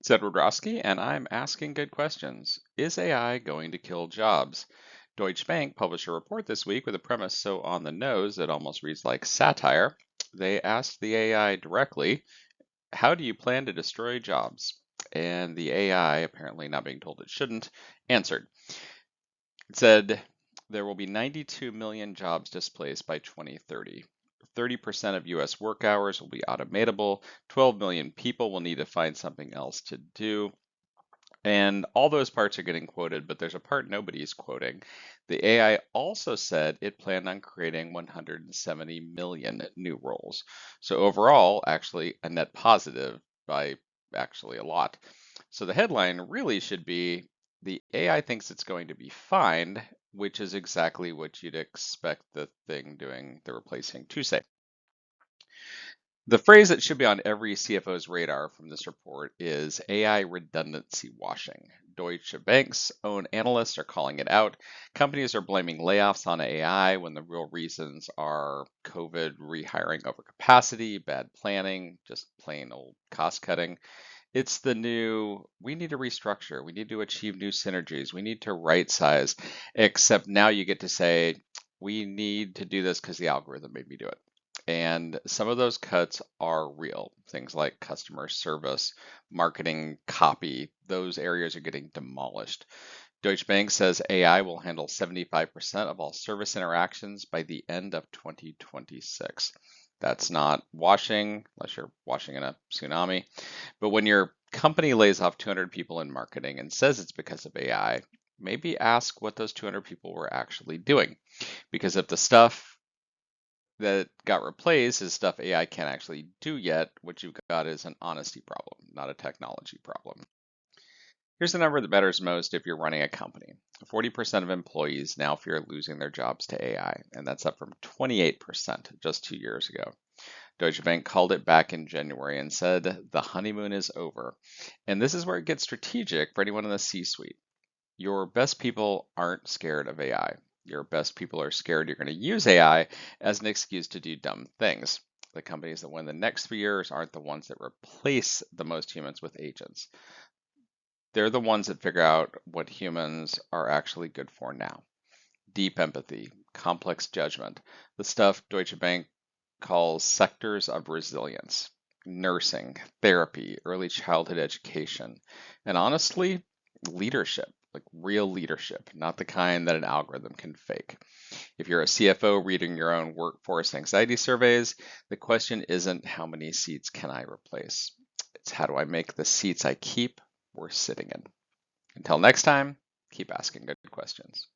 It's Edward Roski, and I'm asking good questions. Is AI going to kill jobs? Deutsche Bank published a report this week with a premise so on the nose it almost reads like satire. They asked the AI directly, how do you plan to destroy jobs? And the AI, apparently not being told it shouldn't, answered. It said there will be 92 million jobs displaced by 2030. 30% of US work hours will be automatable. 12 million people will need to find something else to do. And all those parts are getting quoted, but there's a part nobody's quoting. The AI also said it planned on creating 170 million new roles. So overall, actually a net positive by actually a lot. So the headline really should be the AI thinks it's going to be fine, which is exactly what you'd expect the thing doing the replacing to say. The phrase that should be on every CFO's radar from this report is AI redundancy washing. Deutsche Bank's own analysts are calling it out. Companies are blaming layoffs on AI when the real reasons are COVID, rehiring over capacity, bad planning, just plain old cost cutting. It's the new, we need to restructure, we need to achieve new synergies, we need to right size, except now you get to say, we need to do this because the algorithm made me do it. And some of those cuts are real. Things like customer service, marketing, copy, those areas are getting demolished. Deutsche Bank says AI will handle 75% of all service interactions by the end of 2026. That's not washing, unless you're washing in a tsunami. But when your company lays off 200 people in marketing and says it's because of AI, maybe ask what those 200 people were actually doing. Because if the stuff that got replaced is stuff AI can't actually do yet, what you've got is an honesty problem, not a technology problem. Here's the number that matters most if you're running a company. 40% of employees now fear losing their jobs to AI, and that's up from 28% just 2 years ago. Deutsche Bank called it back in January and said the honeymoon is over. And this is where it gets strategic for anyone in the C-suite. Your best people aren't scared of AI. Your best people are scared you're going to use AI as an excuse to do dumb things. The companies that win the next 3 years aren't the ones that replace the most humans with agents. They're the ones that figure out what humans are actually good for now. Deep empathy, complex judgment, the stuff Deutsche Bank calls sectors of resilience, nursing, therapy, early childhood education, and honestly, leadership, like real leadership, not the kind that an algorithm can fake. If you're a CFO reading your own workforce anxiety surveys, the question isn't how many seats can I replace? It's how do I make the seats I keep worth sitting in? Until next time, keep asking good questions.